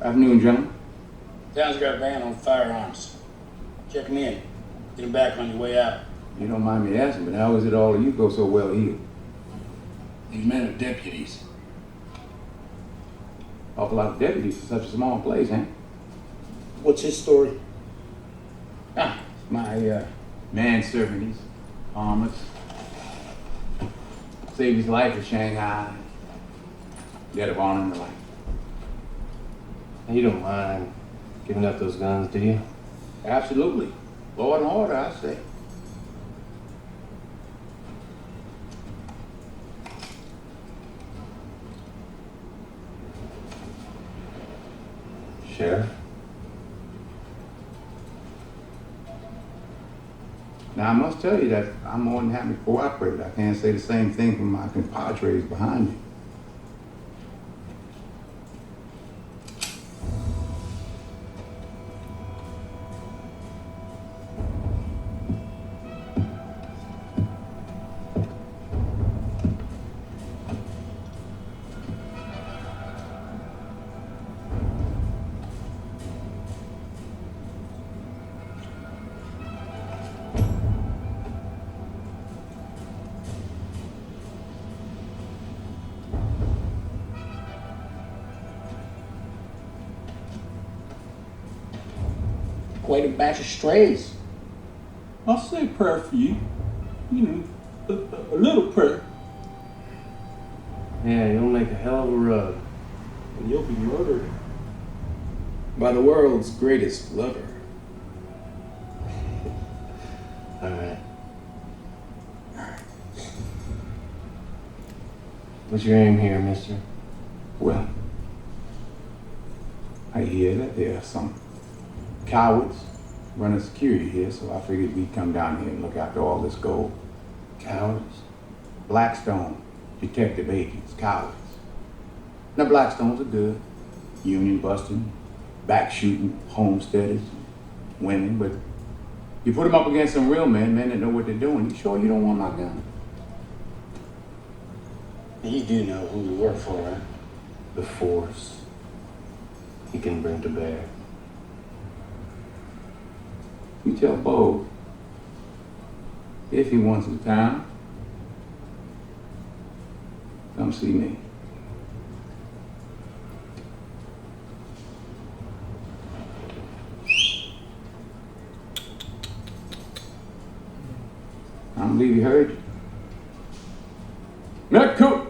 Afternoon, gentlemen. Town's got a ban on firearms. Check them in. Get them back on your way out. You don't mind me asking, but how is it all of you go so well heeled? These men are deputies. Awful lot of deputies for such a small place, huh? What's his story? My manservant, he's harmless. Saved his life in Shanghai. Debt of honor and the like. You don't mind giving up those guns, do you? Absolutely. Law and order, I say. Sheriff? Now, I must tell you that I'm more than happy to cooperate. I can't say the same thing for my compadres behind me. Quite a batch of strays. I'll say a prayer for you. You know, a little prayer. Yeah, you'll make a hell of a rug. And you'll be murdered. By the world's greatest lover. All right. What's your aim here, mister? Well, I hear that there are some cowards running security here, so I figured we'd come down here and look after all this gold. Cowards? Blackstone, detective agents, cowards. Now, Blackstones are good. Union busting, back shooting, homesteaders, women, but you put them up against some real men that know what they're doing. You sure you don't want my gun? You do know who you work for, right? The force he can bring to bear. You tell Bo, if he wants some time, come see me. I don't believe he heard you. Not cool.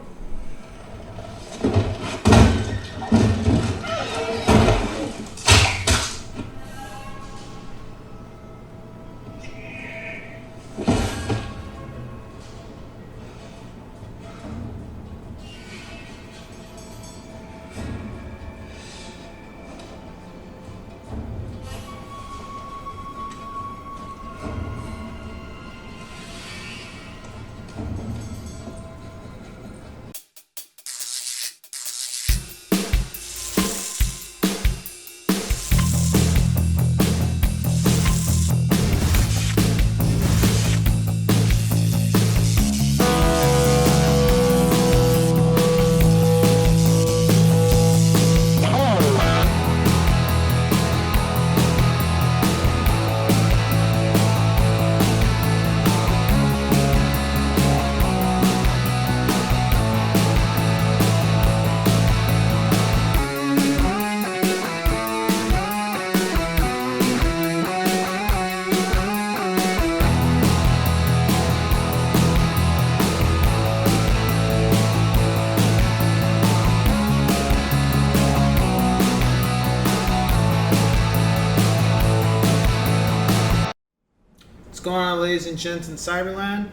What's going on, ladies and gents in Cyberland?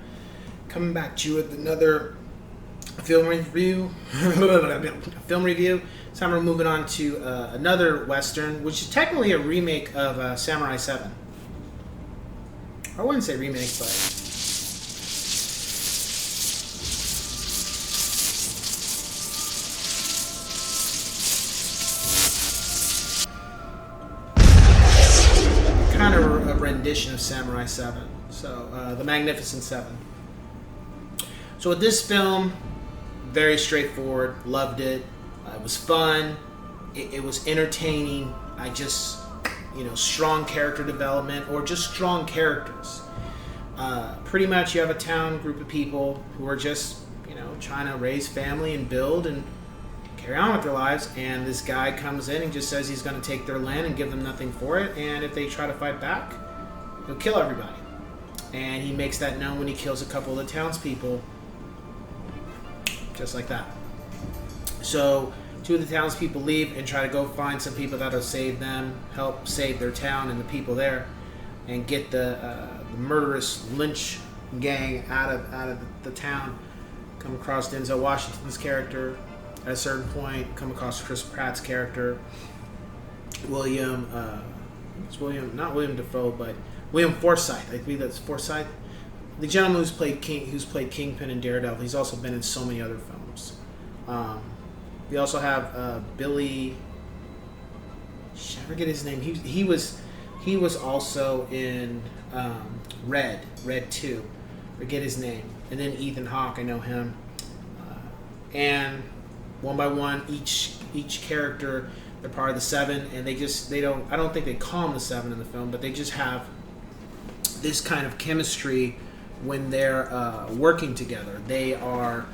Coming back to you with another film review. This time we're moving on to another Western, which is technically a remake of Samurai 7. I wouldn't say remake, but... kind of a rendition of Samurai 7. So, The Magnificent Seven. So with this film, very straightforward. Loved it. It was fun. it was entertaining. I just, strong character development or just strong characters. Pretty much you have a town group of people who are just, trying to raise family and build and carry on with their lives, and this guy comes in and just says he's going to take their land and give them nothing for it, and if they try to fight back, he'll kill everybody. And he makes that known when he kills a couple of the townspeople, just like that. So 2 of the townspeople leave and try to go find some people that'll save them, help save their town and the people there, and get the murderous lynch gang out of the town. Come across Denzel Washington's character at a certain point. Come across Chris Pratt's character. Not William Dafoe, but William Forsythe. I believe that's Forsythe. The gentleman who's played Kingpin and Daredevil. He's also been in so many other films. We also have Billy. I forget his name. He was also in Red 2. Forget his name. And then Ethan Hawke, I know him. And one by one, each character, they're part of the Seven, and I don't think they call them the Seven in the film, but they just have this kind of chemistry when they're working together. They are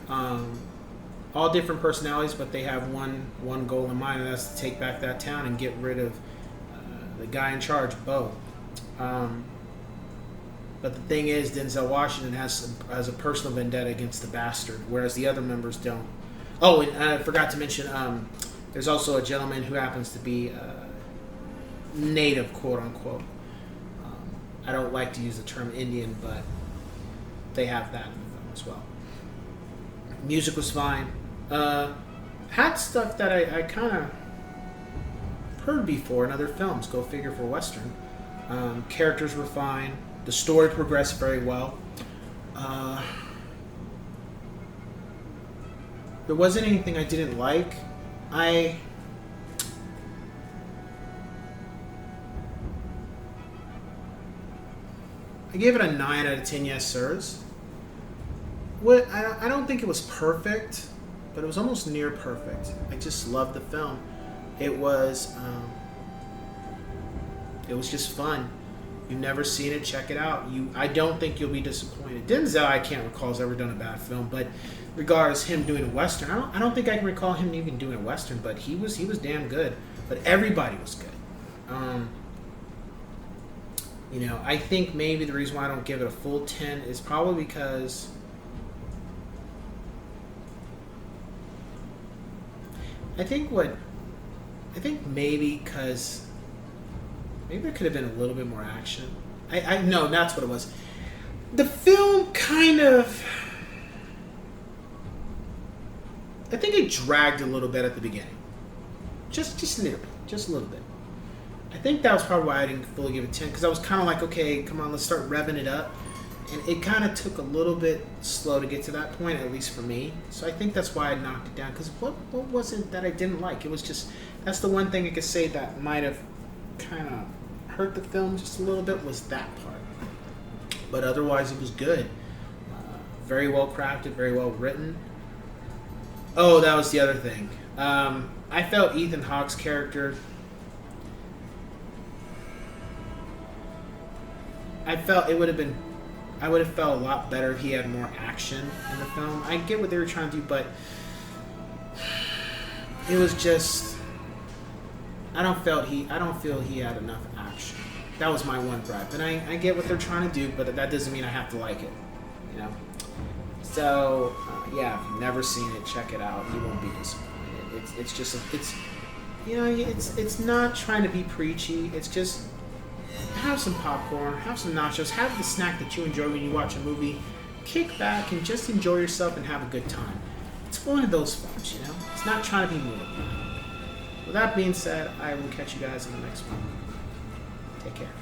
all different personalities, but they have one goal in mind, and that's to take back that town and get rid of the guy in charge, Bo. But the thing is, Denzel Washington has a personal vendetta against the bastard, whereas the other members don't. Oh, and I forgot to mention, there's also a gentleman who happens to be native, quote unquote. I don't like to use the term Indian, but they have that in the film as well. Music was fine. Had stuff that I kind of heard before in other films. Go figure for Western. Characters were fine. The story progressed very well. There wasn't anything I didn't like. I gave it a 9 out of 10 yes sirs. I don't think it was perfect, but it was almost near perfect. I just loved the film. It was just fun. You've never seen it, check it out. I don't think you'll be disappointed. Denzel, I can't recall, has ever done a bad film, but regardless him doing a Western, I don't think I can recall him even doing a Western, but he was damn good. But everybody was good. I think maybe the reason why I don't give it a full 10 is probably because I think maybe because maybe there could have been a little bit more action. No, that's what it was. The film kind of, I think it dragged a little bit at the beginning. Just a little bit. I think that was probably why I didn't fully give it 10, because I was kind of like, okay, come on, let's start revving it up. And it kind of took a little bit slow to get to that point, at least for me. So I think that's why I knocked it down, because what was it that I didn't like? It was just, that's the one thing I could say that might have kind of hurt the film just a little bit, was that part. But otherwise it was good. Very well crafted, very well written. Oh, that was the other thing. I felt Ethan Hawke's character, I would have felt a lot better if he had more action in the film. I get what they were trying to do, but it was just, I don't feel he had enough action. That was my one gripe. And I get what they're trying to do, but that doesn't mean I have to like it, So, yeah, if you've never seen it, check it out. You won't be disappointed. It's not trying to be preachy. It's just, have some popcorn, have some nachos, have the snack that you enjoy when you watch a movie. Kick back and just enjoy yourself and have a good time. It's one of those films, It's not trying to be more. With that being said, I will catch you guys in the next one. Take care.